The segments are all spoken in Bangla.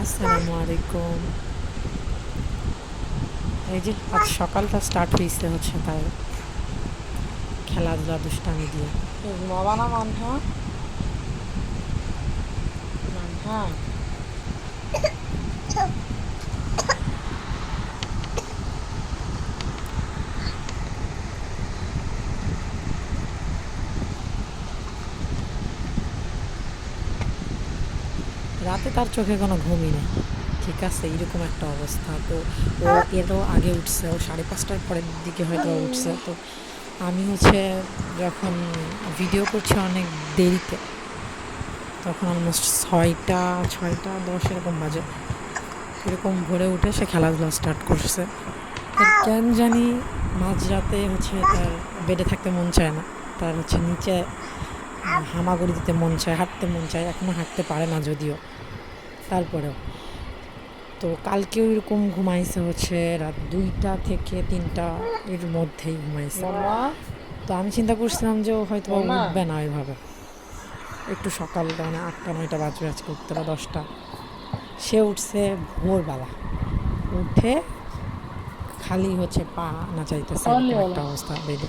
আসসালামু আলাইকুম। এই যে আজ সকালটা স্টার্ট হয়েছে হচ্ছে তার খেলাধুলা দুষ্টামি দিয়ে। ঘুমাবা না মানহা মানহা রাতে তার চোখে কোনো ঘুমই নেই, ঠিক আছে, এইরকম একটা অবস্থা। তো ও এরও আগে উঠছে, ও 5:30টার পরের দিকে হয়তো উঠছে। তো আমি হচ্ছে যখন ভিডিও করছি অনেক দেরিতে, তখন অলমোস্ট 6টা 10 এরকম বাজে। এরকম ভোরে উঠে সে খেলাধুলা স্টার্ট করছে। কেন জানি মাঝরাতে হচ্ছে তার বেডে থাকতে মন চায় না, তার হচ্ছে নিচে হামাগুড়ি দিতে মন চায়, হাঁটতে মন চায়। এখনও হাঁটতে পারে না যদিও, তারপরেও। তো কালকেও এরকম ঘুমাইছে হচ্ছে রাত 2টা থেকে 3টা এর মধ্যেই ঘুমাইছে। মাম্মা তো আমি চিন্তা করছিলাম যে ও হয়তো বা মাম্মা উঠবে না ওইভাবে, একটু সকাল মানে 8টা 9টা বাজবে আজকে উঠতে, বা 10টা। সে উঠছে ভোরবেলা, উঠে খালি হচ্ছে পা নাচাইতেছে, অনলি এরকম একটা ওলা অবস্থা বেডে।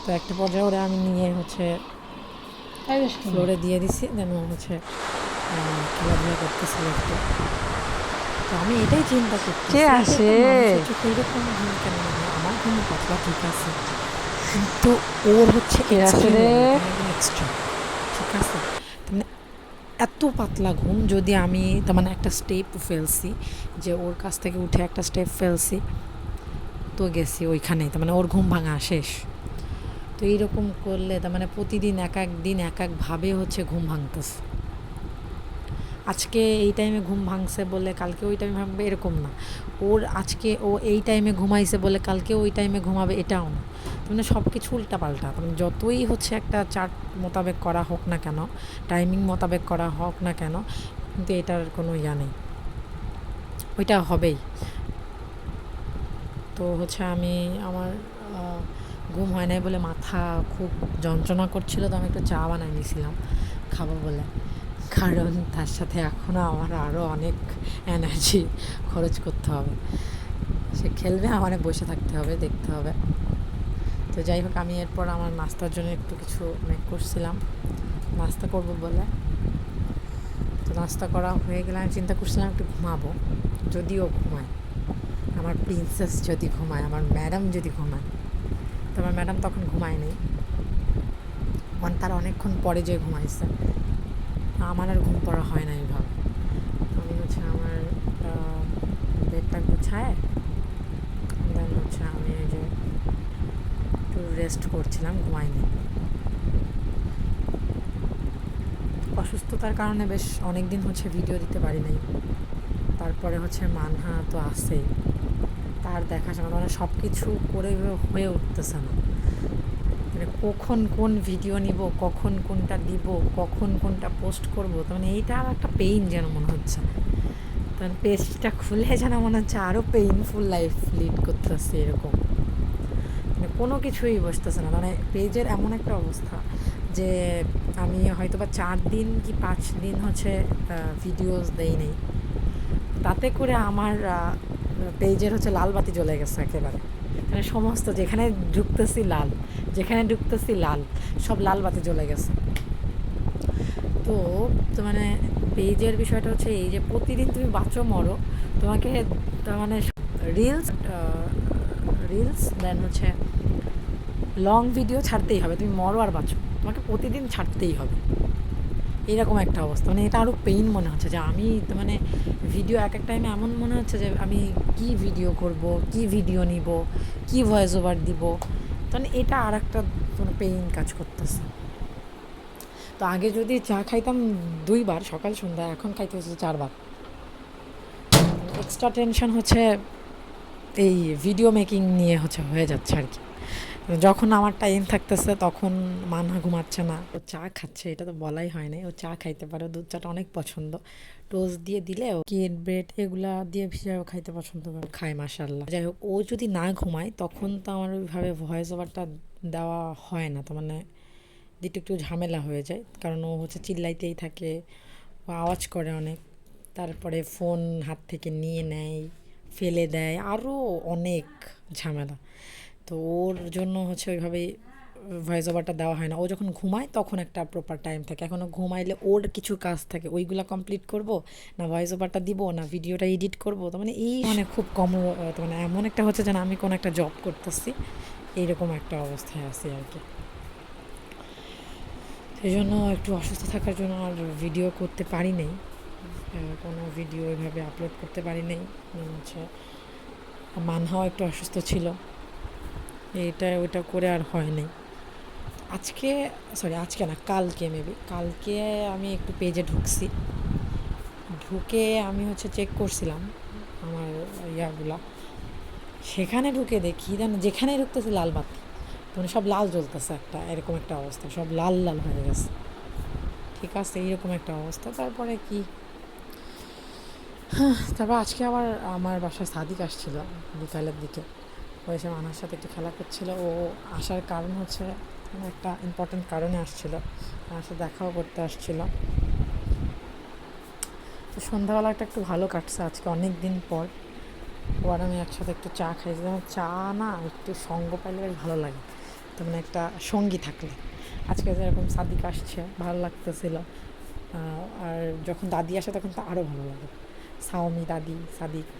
তো একটা পর্যায়ে ওরে আমি নিয়ে হচ্ছে তাই বেশ কেন ফ্লোরে দিয়ে দিছি, দেন ও হচ্ছে খেলাধুলা করতেছিল একটু। তো আমি এটাই চিন্তা কে করতেছি যে আসে একটা মানুষের চোখে এরকম ঘুম কেন হয়? আমার ঘুম পাতলা ঠিক আছে, কিন্তু ওর হচ্ছে কে আসে এক্সট্রিম রে লেভেল, মানে একদম এক্সট্রিম, ঠিক আছে। তার মানে এত পাতলা ঘুম, যদি আমি তার মানে একটা স্টেপ ফেলছি, যে ওর কাছ থেকে উঠে একটা স্টেপ ফেলছি, তো গেছি ওইখানেই, তার মানে ওর ঘুম ভাঙা শেষ। তো এইরকম করলে তার মানে প্রতিদিন এক এক দিন এক একভাবে হচ্ছে ঘুম ভাঙতেছে। আজকে এই টাইমে ঘুম ভাঙছে বলে কালকে ওই টাইমে ভাঙবে এরকম না। ওর আজকে ও এই টাইমে ঘুমাইছে বলে কালকে ওই টাইমে ঘুমাবে এটাও না। মানে সব কিছু উল্টাপাল্টা। মানে যতই হচ্ছে একটা চার্ট মোতাবেক করা হোক না কেন, টাইমিং মোতাবেক করা হোক না কেন, কিন্তু এটার কোনো ইয়া নেই, ওইটা হবেই। তো হচ্ছে আমি আমার ঘুম হয় নাই বলে মাথা খুব যন্ত্রণা করছিল, তো আমি একটু চা বানাই নিয়েছিলাম খাবো বলে। কারণ তার সাথে এখনও আমার আরও অনেক এনার্জি খরচ করতে হবে। সে খেলবে, আমার বসে থাকতে হবে, দেখতে হবে। তো যাই হোক, আমি এরপর আমার নাস্তার জন্য একটু কিছু মেক করছিলাম, নাস্তা করব বলে। তো নাস্তা করা হয়ে গেলে আমি চিন্তা করছিলাম একটু ঘুমাবো, যদিও ঘুমায় আমার প্রিন্সেস, যদি ঘুমায় আমার ম্যাডাম, যদি ঘুমায়। তো আমার ম্যাডাম তখন ঘুমায়নি, মানে তার অনেকক্ষণ পরে যে ঘুমাইছে। আমার আর ঘুম পড়া হয় না এইভাবে। আমি হচ্ছে আমার বেডটা গুছায়, দেন হচ্ছে আমি এই যে একটু রেস্ট করছিলাম, ঘুমাইনি। অসুস্থতার কারণে বেশ অনেক দিন হচ্ছে ভিডিও দিতে পারি নাই। তারপরে হচ্ছে মানহা তো আছেই, তার দেখাশোনা, মানে সব কিছু করে হয়ে উঠতেছে না। মানে কখন কোন ভিডিও নিব, কখন কোনটা দিব, কখন কোনটা পোস্ট করব, তো মানে এইটা আর একটা পেইন যেন মনে হচ্ছে। তখন পেজটা খুলে যেন মনে হচ্ছে আরও পেইনফুল লাইফ লিড করতেছে এরকম। মানে কোনো কিছুই বসতেছে না, মানে পেজের এমন একটা অবস্থা যে আমি হয়তো বা 4 দিন কি 5 দিন হচ্ছে ভিডিওস দেই নেই, তাতে করে আমার পেজের হচ্ছে লাল বাতি জ্বলে গেছে একেবারে। মানে সমস্ত যেখানে ঢুকতেছি লাল, যেখানে ঢুকতেছি লাল, সব লাল বাতি জ্বলে গেছে। তো তো মানে পেজের বিষয়টা হচ্ছে এই যে প্রতিদিন তুমি বাঁচো মরো, তোমাকে তার মানে রিলস রিলস দেন হচ্ছে লং ভিডিও ছাড়তেই হবে, তুমি মরো আর বাঁচো, তোমাকে প্রতিদিন ছাড়তেই হবে। এরকম একটা অবস্থা, মানে এটা আরও পেইন মনে হচ্ছে যে আমি তো মানে ভিডিও এক এক টাইমে এমন মনে হচ্ছে যে আমি কি ভিডিও করব, কি ভিডিও নিব, কি ভয়েস ওভার দিব। মানে এটা আর একটা মানে পেইন কাজ করতেছে। তো আগে যদি চা খাইতাম 2বার, সকাল সন্ধ্যা, এখন খাইতে হচ্ছে 4বার। এক্সট্রা টেনশন হচ্ছে এই ভিডিও মেকিং নিয়ে হচ্ছে হয়ে যাচ্ছে আর কি। যখন আমার টাইম থাকতেছে তখন মানহা ঘুমাচ্ছে না, ও চা খাচ্ছে, এটা তো বলাই হয় নাই, ও চা খাইতে পারে, দুধ চাটা অনেক পছন্দ। টোস্ট দিয়ে দিলে ও কেক ব্রেড এগুলা দিয়ে ভিজাও খাইতে পছন্দ করে, খায় মাশাল্লাহ। যাই হোক, ও যদি না ঘুমায় তখন তো আমার ওইভাবে ভয়েস ওভারটা দেওয়া হয় না, তো মানে দিতে একটু ঝামেলা হয়ে যায়, কারণ ও হচ্ছে চিল্লাইতেই থাকে, ও আওয়াজ করে অনেক। তারপরে ফোন হাত থেকে নিয়ে নেয়, ফেলে দেয়, আরও অনেক ঝামেলা। তো ওর জন্য হচ্ছে ওইভাবে ভয়েস ওভারটা দেওয়া হয় না। ও যখন ঘুমায় তখন একটা প্রপার টাইম থাকে। এখনও ঘুমাইলে ওর কিছু কাজ থাকে, ওইগুলো কমপ্লিট করব, না ভয়েস ওভারটা দিব, না ভিডিওটা এডিট করব। তো মানে এই মানে খুব কম, তো মানে এমন একটা হচ্ছে যেন আমি কোনো একটা জব করতেছি, এইরকম একটা অবস্থায় আছি আর কি। সেই জন্য একটু অসুস্থ থাকার জন্য আর ভিডিও করতে পারি নাই, কোনো ভিডিও এভাবে আপলোড করতে পারি নাই। হচ্ছে মানহাও একটু অসুস্থ ছিল, এটা ওইটা করে আর হয় নাই। আজকে, সরি আজকে না, কালকে মেবি, কালকে আমি একটু পেজে ঢুকছি, ঢুকে আমি হচ্ছে চেক করছিলাম আমার ইয়াগুলা। সেখানে ঢুকে দেখি যেন যেখানে ঢুকতেছে লাল বাতি, মানে সব লাল জ্বলতেছে, একটা এরকম একটা অবস্থা, সব লাল লাল হয়ে গেছে। ঠিক আছে, এইরকম একটা অবস্থা। তারপরে কি, তারপর আজকে আবার আমার বাসায় সাদিক আসছিল বিকালের দিকে, ও এসে মানার সাথে একটু খেলা করছিল। ও আসার কারণ হচ্ছে একটা ইম্পর্টেন্ট কারণে আসছিল, আমার সাথে দেখাও করতে আসছিল। তো সন্ধ্যাবেলাটা একটু ভালো কাটছে আজকে, অনেক দিন পর। ও আর আমি একসাথে একটু চা খাইছি। যেমন চা না, একটু সঙ্গ পাইলে বেশ ভালো লাগে, তো মানে একটা সঙ্গী থাকলে। আজকে যেরকম সাদিক আসছে, ভালো লাগতেছিল। আর যখন দাদি আসে তখন তো আরও ভালো লাগে। সাওমি, দাদি, সাদিক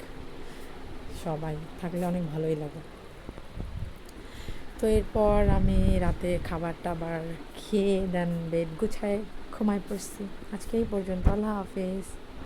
সবাই থাকলে অনেক ভালোই লাগে। তো এরপর আমি রাতে খাবার টাবার খেয়ে দেন বেড গুছায় ঘুমায় পড়ছি। আজকে এই পর্যন্ত, আল্লাহ হাফেজ।